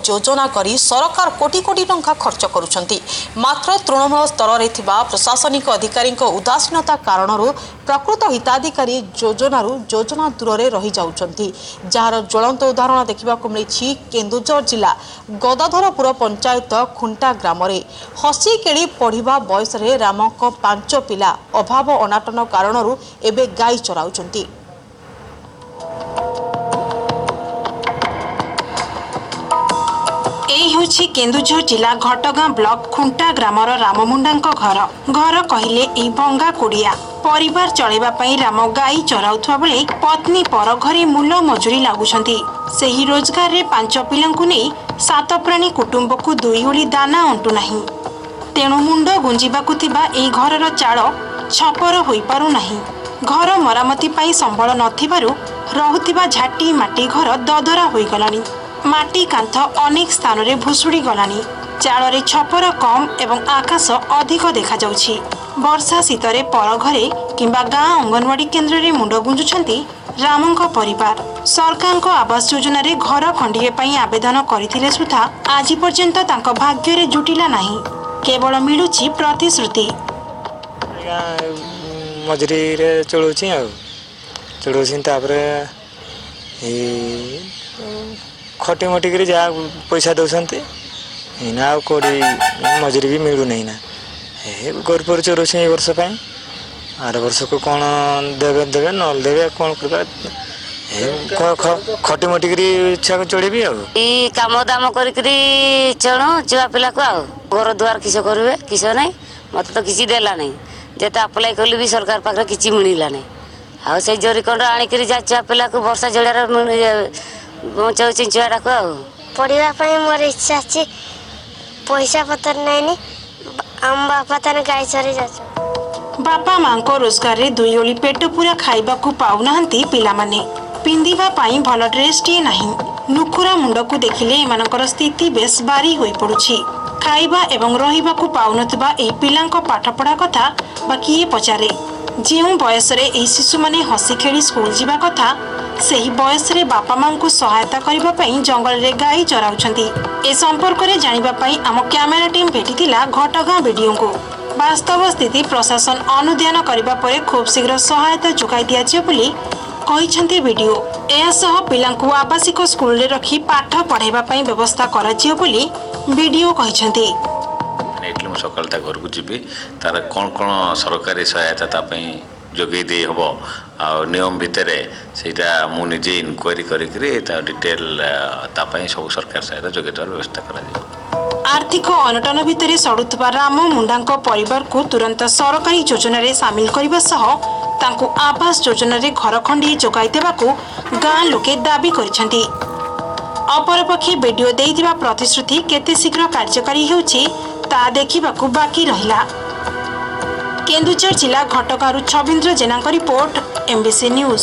योजना करी सरकार कोटी कोटी टंका खर्च करुछंती। मात्र तृणमूल स्तर रे थिबा प्रशासनिक अधिकारी उदासीनता कारणरू प्रकृत हिताधिकारी योजना दूर रे रही जाउछंती। जार ज्वलंत उदाहरण देखा मिली केन्दुझर जिला गदाधरपुर पंचायत खुंटा ग्राम रे हसी केड़ी पढ़िबा बयस रे रामक 5 पिला अभाव अनाटन कारणरू एबे गाई चराउछंती। केन्दुझर जिला घटगां ब्लॉक खुंटा ग्रामर राममुंडा घर कहले ई भंगा कुड़िया परिवार चलेबा पई राम गाई चराउथुवा बेले पत्नी पर घरे मूल मजूरी लागुछंती। सेही रोजगार रे 5 पिलांकु नै 7 प्राणी कुटुंब को 2 ओली दाना अंटु नाही। तेणु मुंड गुंजिबाकु थिबा एई घरर चाळ छपर होई पारु नाही। घर मरामती पई संबळ नथिबारु रहुथिबा झाटी माटी घर ददरा होई गलानी। माटी कांथ अनेक स्थान रे भुसुड़ी गलानी। चाଳରେ छपर कम एवं आकाश अधिक देखा जाउछि। वर्षा शीतरे पर घरे किंबा गाँ अंगनवाड़ी केन्द्र रे मुंड गुंजुछंती रामंक परिवार। सरकार आवास योजना रे घर खंडिए पई आवेदन करथिले सुधा आज पर्यंत तांको भाग्य रे जुटिला नाही। केवल मिलुछि प्रतिश्रुति। मजूरी रे चलुछि तापरे खटी मटी कर जहाँ पैसा दौरान ना कौड़ी मजूरी भी मिलू नहीं ना गोर पर चोरुछ ए वर्ष आर वर्ष को कौन देवे देवे न देवे कौन कर खटी मटी कर इच्छा चढ़ेबी काम दाम कर चलु छुआ पिला को घर दुआर किस करेंगे किस ना मत तो किसी देला नहीं जिते अप्लाई कली भी सरकार पाखे किसी मिलला नहीं आ से जरिकंड आनिक छुआ पिला को वर्षा जड़ार बचाऊँ छुआटा को पढ़ाई मोर इच्छा अच्छी पैसा पतर नहीं आम बापा तने गाई चरी जा बापा मां को रोजगार रे 2 ओली पेट पूरा खाइबा को पाउ नाहंती पिला माने। पिंदिबा पाई भल ड्रेस टी नाही। नुखुरा मुंड को देखिले एमानकर स्थिति बेस बारी होई पड़ुछि। खाइबा एवं रहिबा को पाउ नतबा एई पिलांको पाठ पढ़ा कथा बाकी ये पचारे जेउ बयस रे एई शिशु माने हसी खेली स्कूल जीवा कथा सेही बयस रे बापा मां को सहायता करिबा पई जंगल रे गाई चराउछंती। ए संपर्क रे जानिबा पई आम कैमेरा टीम भेटिथिला घटगां वीडियो को। वास्तव स्थिति प्रशासन अनुध्यान करिबा परे खूब शीघ्र सहायता जुगाई दियाजे बोली कहिसंती वीडियो। एसह पिलांकु आवासिक स्कूल रे रखी पाठ पढ़ाइबा पई व्यवस्था कराजियो बोली वीडियो कहिसंती। एटले सकाल ता घर को जीबी तार कोन कोन सरकारी सहायता ता पई जोगे दे हबो आ नियम भितरे सेटा मु निजे इनक्वायरी करी ता डिटेल ता पई सब सरकार सहायता जोगे तार व्यवस्था करा दियो। आर्थिक अनटन भितरे सड़ुथबा राम मुंडांको परिवार को तुरंत सरकारी योजना रे शामिल करबा सह तांको आवास योजना रे घर खंडी जोगाई देबाकू गाँ लोके दाबी करिसंती। अपरपक्षे वीडियो देइथिबा प्रतिश्रुति केते शीघ्र कार्यकारी हेउछि ता देखिबाकू बाकी रहिला। केन्दुझर जिला घटगां छबिन्द्र जेना रिपोर्ट MBC न्यूज।